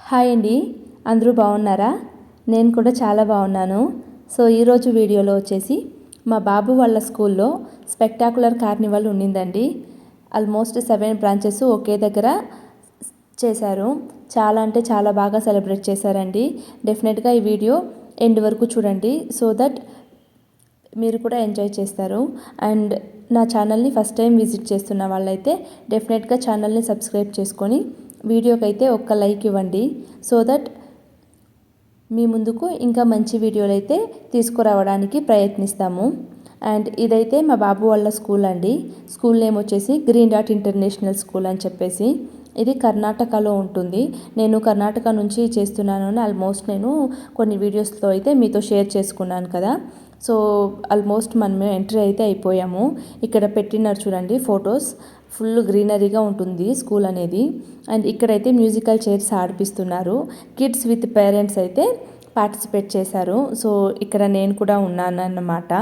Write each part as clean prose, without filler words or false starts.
Hi అండి, అందరూ బాగున్నారా? నేను కూడా చాలా బాగున్నాను. సో ఈరోజు వీడియోలో వచ్చేసి మా బాబు వాళ్ళ స్కూల్లో స్పెక్టాకులర్ కార్నివల్ ఉండిందండి. ఆల్మోస్ట్ 7 బ్రాంచెస్ ఒకే దగ్గర చేశారు. చాలా అంటే చాలా బాగా సెలబ్రేట్ చేశారండి. డెఫినెట్గా ఈ వీడియో ఎండ్ వరకు చూడండి, సో దట్ మీరు కూడా ఎంజాయ్ చేస్తారు. అండ్ నా ఛానల్ని ఫస్ట్ టైం విజిట్ చేస్తున్న వాళ్ళైతే డెఫినెట్గా ఛానల్ని సబ్స్క్రైబ్ చేసుకొని వీడియోకి అయితే ఒక్క లైక్ ఇవ్వండి, సో దట్ మీ ముందుకు ఇంకా మంచి వీడియోలు అయితే తీసుకురావడానికి ప్రయత్నిస్తాము. అండ్ ఇదైతే మా బాబు వాళ్ళ స్కూల్ అండి. స్కూల్ నేమ్ వచ్చేసి గ్రీన్ డాట్ ఇంటర్నేషనల్ స్కూల్ అని చెప్పేసి. ఇది కర్ణాటకలో ఉంటుంది. నేను కర్ణాటక నుంచి చేస్తున్నాను. ఆల్మోస్ట్ నేను కొన్ని వీడియోస్లో అయితే మీతో షేర్ చేసుకున్నాను కదా. సో ఆల్మోస్ట్ మనం ఎంట్రీ అయితే అయిపోయాము. ఇక్కడ పెట్టినారు చూడండి ఫొటోస్. ఫుల్ గ్రీనరీగా ఉంటుంది స్కూల్ అనేది. అండ్ ఇక్కడైతే మ్యూజికల్ చైర్స్ ఆడిపిస్తున్నారు. కిడ్స్ విత్ పేరెంట్స్ అయితే పార్టిసిపేట్ చేశారు. సో ఇక్కడ నేను కూడా ఉన్నాను అన్నమాట.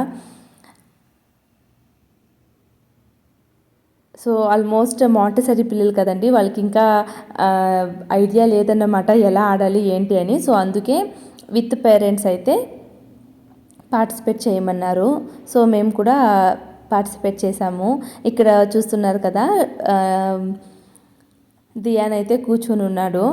సో ఆల్మోస్ట్ మాంటెసరీ పిల్లలు కదండి, వాళ్ళకి ఇంకా ఐడియా లేదన్నమాట ఎలా ఆడాలి ఏంటి అని. సో అందుకే విత్ పేరెంట్స్ అయితే పార్టిసిపేట్ చేయమన్నారు. సో మేము కూడా పార్టిసిపేట్ చేశాము. ఇక్కడ చూస్తున్నారు కదా, దియాన్ అయితే కూర్చొని ఉన్నాడు.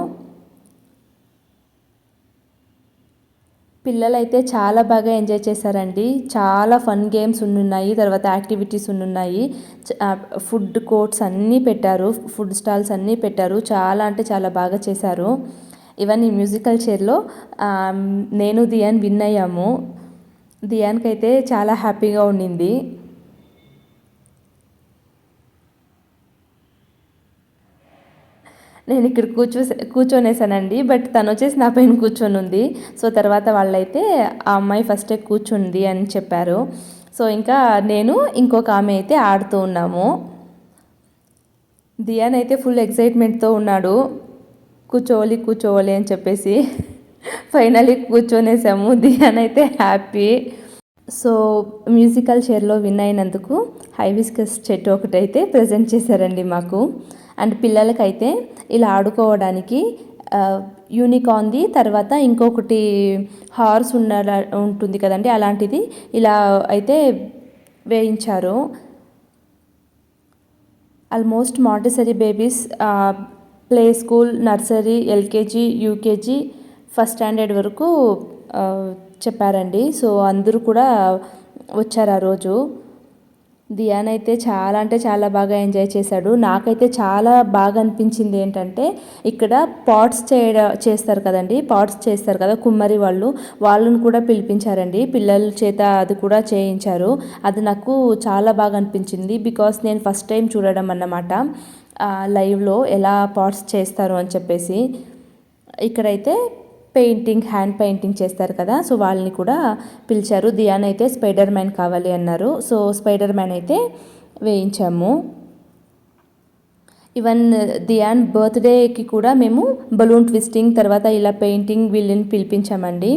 పిల్లలైతే చాలా బాగా ఎంజాయ్ చేశారండి. చాలా ఫన్ గేమ్స్ ఉన్నాయి, తర్వాత యాక్టివిటీస్ ఉన్నాయి. ఫుడ్ కోర్ట్స్ అన్నీ పెట్టారు, ఫుడ్ స్టాల్స్ అన్నీ పెట్టారు. చాలా అంటే చాలా బాగా చేశారు. ఈవెన్ ఈ మ్యూజికల్ చైర్లో నేను దియాన్ విన్ అయ్యాము. దియాన్కి అయితే చాలా హ్యాపీగా ఉండింది. నేను ఇక్కడ కూర్చొనేసానండి, బట్ తను వచ్చేసి నా పైన కూర్చొని ఉంది. సో తర్వాత వాళ్ళైతే ఆ అమ్మాయి ఫస్టే కూర్చుంది అని చెప్పారు. సో ఇంకా నేను ఇంకొక ఆమె అయితే ఆడుతూ ఉన్నాము. దియాన్ అయితే ఫుల్ ఎక్సైట్మెంట్తో ఉన్నాడు, కూర్చోవాలి అని చెప్పేసి. ఫైనల్లీ కూర్చొనేసాము. దియాన్ అయితే హ్యాపీ. సో మ్యూజికల్ చైర్లో విన్ అయినందుకు హైబిస్కస్ చెట్టు ఒకటైతే ప్రజెంట్ చేశారండి మాకు. అండ్ పిల్లలకైతే ఇలా ఆడుకోవడానికి యూనికార్న్ది, తర్వాత ఇంకొకటి హార్స్ ఉంటుంది కదండి, అలాంటిది ఇలా అయితే వేయించారు. Almost Montessori babies play school, nursery, LKG, UKG, first standard వరకు చెప్పారండి. సో అందరూ కూడా వచ్చారు ఆ రోజు. దియాన్ అయితే చాలా అంటే చాలా బాగా ఎంజాయ్ చేశాడు. నాకైతే చాలా బాగా అనిపించింది ఏంటంటే, ఇక్కడ చేస్తారు కదా కుమ్మరి వాళ్ళను కూడా పిలిపించారండి. పిల్లల చేత అది కూడా చేయించారు. అది నాకు చాలా బాగా అనిపించింది. బికాస్ నేను ఫస్ట్ టైం చూడడం అన్నమాట లైవ్లో ఎలా పాట్స్ చేస్తారు అని చెప్పేసి. ఇక్కడైతే హ్యాండ్ పెయింటింగ్ చేస్తారు కదా, సో వాళ్ళని కూడా పిలిచారు. దియాన్ అయితే స్పైడర్ మ్యాన్ కావాలి అన్నారు. సో స్పైడర్ మ్యాన్ అయితే వేయించాము. ఈవెన్ దియాన్ బర్త్డేకి కూడా మేము బలూన్ ట్విస్టింగ్, తర్వాత ఇలా పెయింటింగ్ వీళ్ళని పిలిపించామండి.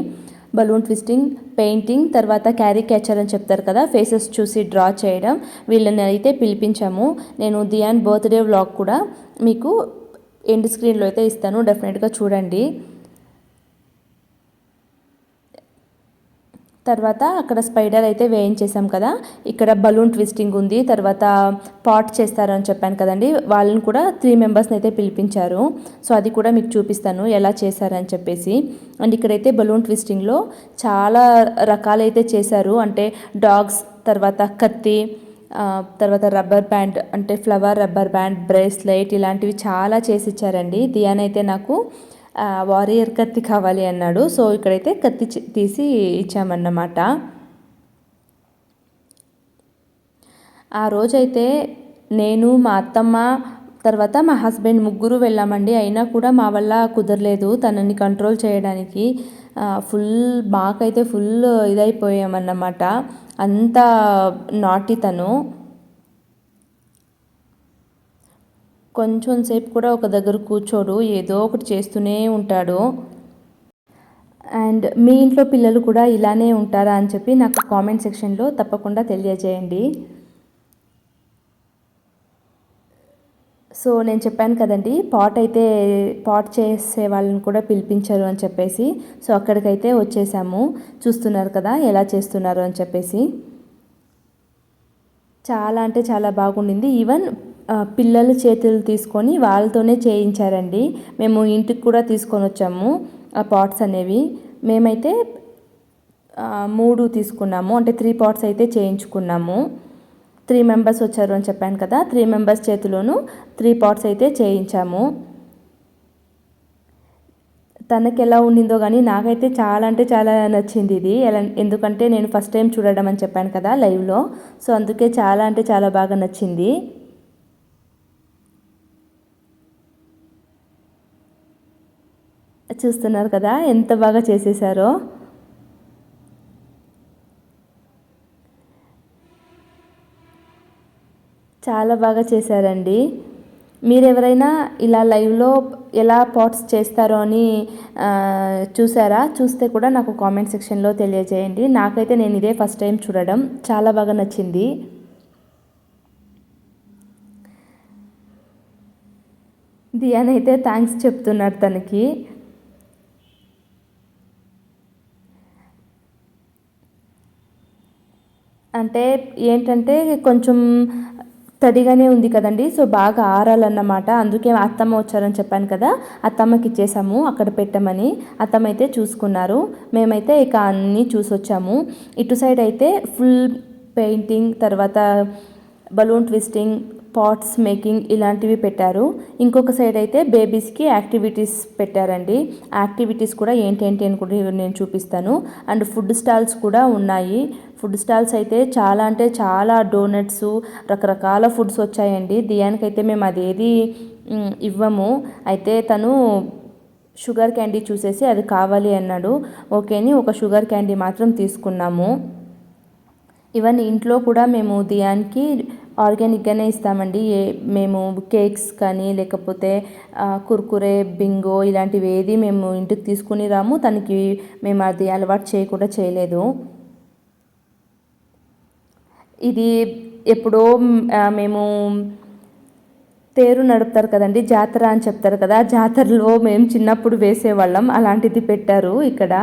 బలూన్ ట్విస్టింగ్, పెయింటింగ్, తర్వాత క్యారికేచర్ అని చెప్తారు కదా, ఫేసెస్ చూసి డ్రా చేయడం, వీళ్ళని అయితే పిలిపించాము. నేను దియాన్ బర్త్డే వ్లాగ్ కూడా మీకు ఎండ్ స్క్రీన్లో అయితే ఇస్తాను, డెఫినెట్గా చూడండి. తర్వాత అక్కడ స్పైడర్ అయితే వేయించేసాం కదా, ఇక్కడ బలూన్ ట్విస్టింగ్ ఉంది, తర్వాత పాట్ చేస్తారని చెప్పాను కదండి, వాళ్ళని కూడా 3 మెంబర్స్ని అయితే పిలిపించారు. సో అది కూడా మీకు చూపిస్తాను ఎలా చేశారని చెప్పేసి. అండ్ ఇక్కడైతే బలూన్ ట్విస్టింగ్లో చాలా రకాలైతే చేశారు. అంటే డాగ్స్, తర్వాత కత్తి, తర్వాత రబ్బర్ బ్యాండ్, అంటే ఫ్లవర్ రబ్బర్ బ్యాండ్, బ్రేస్లెట్, ఇలాంటివి చాలా చేసి ఇచ్చారండి. దియాన్ అయితే నాకు వారియర్ కత్తి కావాలి అన్నాడు. సో ఇక్కడైతే కత్తి తీసి ఇచ్చామన్నమాట. ఆ రోజైతే నేను, మా అత్తమ్మ, తర్వాత మా హస్బెండ్ ముగ్గురు వెళ్ళామండి. అయినా కూడా మా వల్ల కుదరలేదు తనని కంట్రోల్ చేయడానికి. మాకైతే ఫుల్ ఇదైపోయామన్నమాట, అంత నాటి తను. కొంచెం సేపు కూడా ఒక దగ్గర కూర్చోడు, ఏదో ఒకటి చేస్తూనే ఉంటాడు. అండ్ మీ ఇంట్లో పిల్లలు కూడా ఇలానే ఉంటారా అని చెప్పి నాకు కామెంట్ సెక్షన్లో తప్పకుండా తెలియజేయండి. సో నేను చెప్పాను కదండి, పాట్ చేసే వాళ్ళని కూడా పిలిపించారు అని చెప్పేసి. సో అక్కడికైతే వచ్చేసాము. చూస్తున్నారు కదా ఎలా చేస్తున్నారు అని చెప్పేసి. చాలా అంటే చాలా బాగుండింది. ఈవెన్ పిల్లల చేతులు తీసుకొని వాళ్ళతోనే చేయించారండి. మేము ఇంటికి కూడా తీసుకొని వచ్చాము ఆ పాట్స్ అనేవి. మేమైతే 3 తీసుకున్నాము, అంటే 3 పాట్స్ అయితే చేయించుకున్నాము. 3 మెంబర్స్ వచ్చారు అని చెప్పాను కదా, 3 మెంబర్స్ చేతిలోనూ 3 పాట్స్ అయితే చేయించాము. తనకి ఎలా ఉండిందో కానీ నాకైతే చాలా అంటే చాలా నచ్చింది ఇది. ఎందుకంటే నేను ఫస్ట్ టైం చూడడం అని చెప్పాను కదా లైవ్లో. సో అందుకే చాలా అంటే చాలా బాగా నచ్చింది. చూస్తున్నారు కదా ఎంత బాగా చేసేసారో. చాలా బాగా చేశారండి. మీరెవరైనా ఇలా లైవ్లో ఎలా పాట్స్ చేస్తారో అని చూసారా? చూస్తే కూడా నాకు కామెంట్ సెక్షన్లో తెలియజేయండి. నాకైతే నేను ఇదే ఫస్ట్ టైం చూడడం, చాలా బాగా నచ్చింది. దియాన్ అయితే థ్యాంక్స్ చెప్తున్నాడు తనకి. అంటే ఏంటంటే కొంచెం తడిగానే ఉంది కదండి, సో బాగా ఆరాలన్నమాట. అందుకే అత్తమ్మ వచ్చారని చెప్పాను కదా, అత్తమ్మకి ఇచ్చేసాము అక్కడ పెట్టమని. అత్తమ్మ అయితే చూసుకున్నారు. మేమైతే ఇక అన్నీ చూసొచ్చాము. ఇటు సైడ్ అయితే ఫుల్ పెయింటింగ్, తర్వాత బలూన్ ట్విస్టింగ్, పాట్స్ మేకింగ్ ఇలాంటివి పెట్టారు. ఇంకొక సైడ్ అయితే బేబీస్కి యాక్టివిటీస్ పెట్టారండి. యాక్టివిటీస్ కూడా ఏంటేంటి అని కూడా నేను చూపిస్తాను. అండ్ ఫుడ్ స్టాల్స్ కూడా ఉన్నాయి. ఫుడ్ స్టాల్స్ అయితే చాలా అంటే చాలా డోనట్స్, రకరకాల ఫుడ్స్ వచ్చాయండి. దియానికైతే మేము అదేది ఇవ్వము. అయితే తను షుగర్ క్యాండీ చూసేసి అది కావాలి అన్నాడు. ఓకే అని ఒక షుగర్ క్యాండీ మాత్రం తీసుకున్నాము. ఈవెన్ ఇంట్లో కూడా మేము దియాన్కి ఆర్గానిక్గానే ఇస్తామండి. మేము కేక్స్ కానీ లేకపోతే కుర్కురే, బింగో ఇలాంటివి ఏది మేము ఇంటికి తీసుకుని రాము. తనకి మేము అది అలవాటు చేయకుండా చేయలేదు. ఇది ఎప్పుడో మేము తేరు నడుపుతారు కదండి, జాతర అని చెప్తారు కదా, జాతరలో మేము చిన్నప్పుడు వేసేవాళ్ళం. అలాంటిది పెట్టారు ఇక్కడ.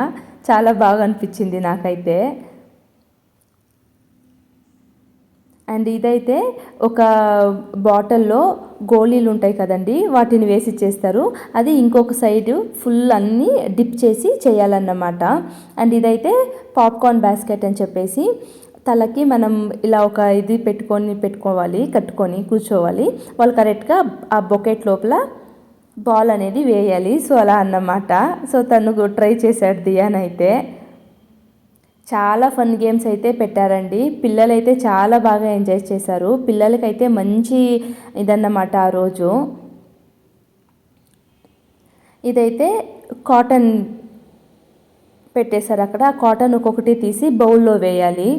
చాలా బాగా అనిపించింది నాకైతే. అండ్ ఇదైతే ఒక బాటిల్లో గోళీలు ఉంటాయి కదండి, వాటిని వేసి చేస్తారు. అది ఇంకొక సైడు ఫుల్ అన్నీ డిప్ చేసి చేయాలన్నమాట. అండ్ ఇదైతే పాప్కార్న్ బాస్కెట్ అని చెప్పేసి, తలకి మనం ఇలా ఒక ఇది పెట్టుకోవాలి, కట్టుకొని కూర్చోవాలి. వాళ్ళు కరెక్ట్గా ఆ బొకెట్ లోపల బాల్ అనేది వేయాలి. సో అలా అన్నమాట. సో తను ట్రై చేశాడు దియాన్ అయితే. చాలా ఫన్ గేమ్స్ అయితే పెట్టారండి. పిల్లలైతే చాలా బాగా ఎంజాయ్ చేశారు. పిల్లలకైతే మంచి ఇదన్నమాట ఆ రోజు. ఇదైతే కాటన్ పెట్టేశారు అక్కడ. ఆ కాటన్ ఒక్కొక్కటి తీసి బౌల్లో వేయాలి.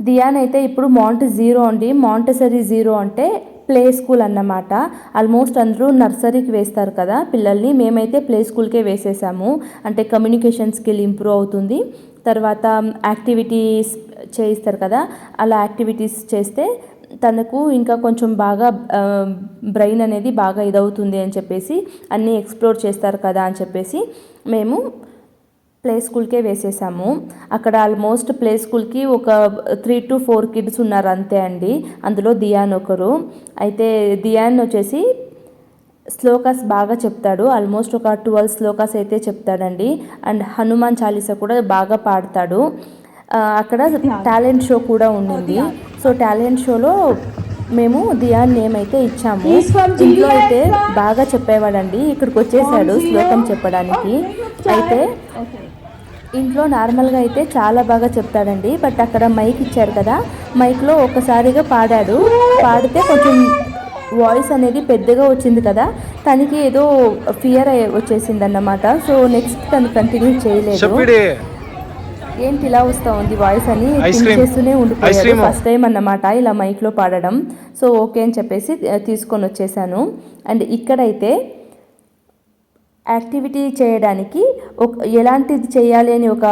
దియాన్ అయితే ఇప్పుడు మాంటెసరీ అండి. మాంటెసరీ 0 అంటే ప్లే స్కూల్ అన్నమాట. ఆల్మోస్ట్ అందరూ నర్సరీకి వేస్తారు కదా పిల్లల్ని, మేమైతే ప్లే స్కూల్కే వేసేసాము. అంటే కమ్యూనికేషన్ స్కిల్ ఇంప్రూవ్ అవుతుంది. తర్వాత యాక్టివిటీస్ చేయిస్తారు కదా, అలా యాక్టివిటీస్ చేస్తే తనకు ఇంకా కొంచెం బాగా బ్రెయిన్ అనేది బాగా ఇదవుతుంది అని చెప్పేసి, అన్నీ ఎక్స్ప్లోర్ చేస్తారు కదా అని చెప్పేసి మేము ప్లే స్కూల్కే వేసేసాము. అక్కడ ఆల్మోస్ట్ ప్లే స్కూల్కి ఒక 3 to 4 కిడ్స్ ఉన్నారు అంతే అండి. అందులో దియాన్ ఒకరు. అయితే దియాన్ వచ్చేసి శ్లోకాస్ బాగా చెప్తాడు. ఆల్మోస్ట్ ఒక 12 శ్లోకాస్ అయితే చెప్తాడండి. అండ్ హనుమాన్ చాలీసా కూడా బాగా పాడతాడు. అక్కడ టాలెంట్ షో కూడా ఉండింది. సో టాలెంట్ షోలో మేము దియాన్ నేమ్ అయితే ఇచ్చాము. ఇంట్లో అయితే బాగా చెప్పేవాడండి, ఇక్కడికి వచ్చేసాడు శ్లోకం చెప్పడానికి. అయితే ఇంట్లో నార్మల్గా అయితే చాలా బాగా చెప్తాడండి. బట్ అక్కడ మైక్ ఇచ్చారు కదా, మైక్లో ఒక్కసారిగా పాడితే కొంచెం వాయిస్ అనేది పెద్దగా వచ్చింది కదా, తనకి ఏదో ఫియర్ వచ్చేసింది అన్నమాట. సో నెక్స్ట్ తను కంటిన్యూ చేయలేదు. ఏంటి ఇలా వస్తూ ఉంది వాయిస్ అని చేస్తూనే ఉండిపోయాడు. ఫస్ట్ టైం అన్నమాట ఇలా మైక్లో పాడడం. సో ఓకే అని చెప్పేసి తీసుకొని వచ్చేసాను. అండ్ ఇక్కడైతే యాక్టివిటీ చేయడానికి ఎలాంటిది చేయాలి అని ఒక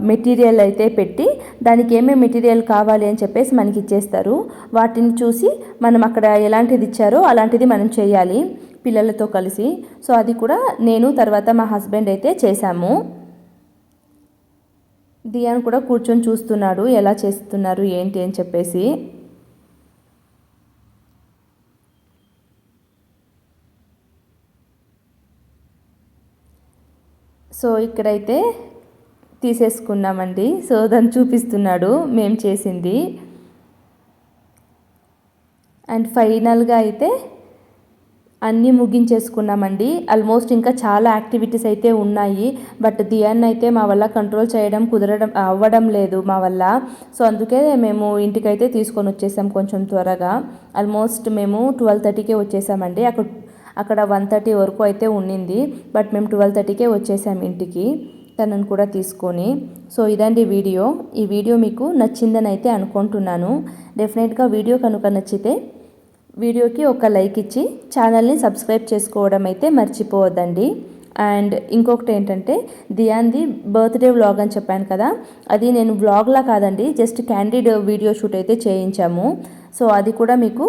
మెటీరియల్ అయితే పెట్టి దానికి ఏమేమి మెటీరియల్ కావాలి అని చెప్పేసి మనకి ఇచ్చేస్తారు. వాటిని చూసి మనం అక్కడ ఎలాంటిది ఇచ్చారో అలాంటిది మనం చేయాలి పిల్లలతో కలిసి. సో అది కూడా నేను తర్వాత మా హస్బెండ్ అయితే చేశాము. దియాన్ కూడా కూర్చొని చూస్తున్నాడు ఎలా చేస్తున్నారు ఏంటి అని చెప్పేసి. సో ఇక్కడైతే తీసేసుకున్నామండి. సో దాన్ని చూపిస్తున్నాడు మేము చేసింది. అండ్ ఫైనల్గా అయితే అన్నీ ముగించేసుకున్నామండి. ఆల్మోస్ట్ ఇంకా చాలా యాక్టివిటీస్ అయితే ఉన్నాయి. బట్ దియాన్ అయితే మా వల్ల కంట్రోల్ చేయడం అవ్వడం లేదు మా వల్ల. సో అందుకే మేము ఇంటికైతే తీసుకొని వచ్చేసాం కొంచెం త్వరగా. ఆల్మోస్ట్ మేము 12:30కే వచ్చేసామండి. అక్కడ 1:30 వరకు అయితే ఉండింది. బట్ మేము 12:30కే వచ్చేసాం ఇంటికి తనను కూడా తీసుకొని. సో ఇదండి వీడియో. ఈ వీడియో మీకు నచ్చిందని అయితే అనుకుంటున్నాను. డెఫినెట్గా వీడియో కనుక నచ్చితే వీడియోకి ఒక లైక్ ఇచ్చి ఛానల్ని సబ్స్క్రైబ్ చేసుకోవడం అయితే మర్చిపోవద్దండి. అండ్ ఇంకొకటి ఏంటంటే దియాన్ది బర్త్డే వ్లాగ్ అని చెప్పాను కదా, అది నేను వ్లాగ్లా కాదండి, జస్ట్ క్యాండిడ్ వీడియో షూట్ అయితే చేయించాము. సో అది కూడా మీకు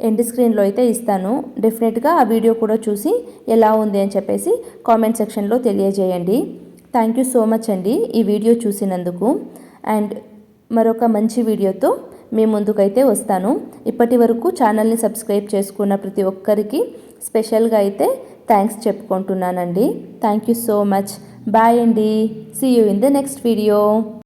ఎండ్ స్క్రీన్లో అయితే ఇస్తాను. డెఫినెట్గా ఆ వీడియో కూడా చూసి ఎలా ఉంది అని చెప్పేసి కామెంట్ సెక్షన్లో తెలియజేయండి. థ్యాంక్ యూ సో మచ్ అండి ఈ వీడియో చూసినందుకు. అండ్ మరొక మంచి వీడియోతో మీ ముందుకైతే వస్తాను. ఇప్పటి వరకు ఛానల్ని సబ్స్క్రైబ్ చేసుకున్న ప్రతి ఒక్కరికి స్పెషల్గా అయితే థ్యాంక్స్ చెప్పుకుంటున్నానండి. Thank you so much. Bye అండి. See you in the next video.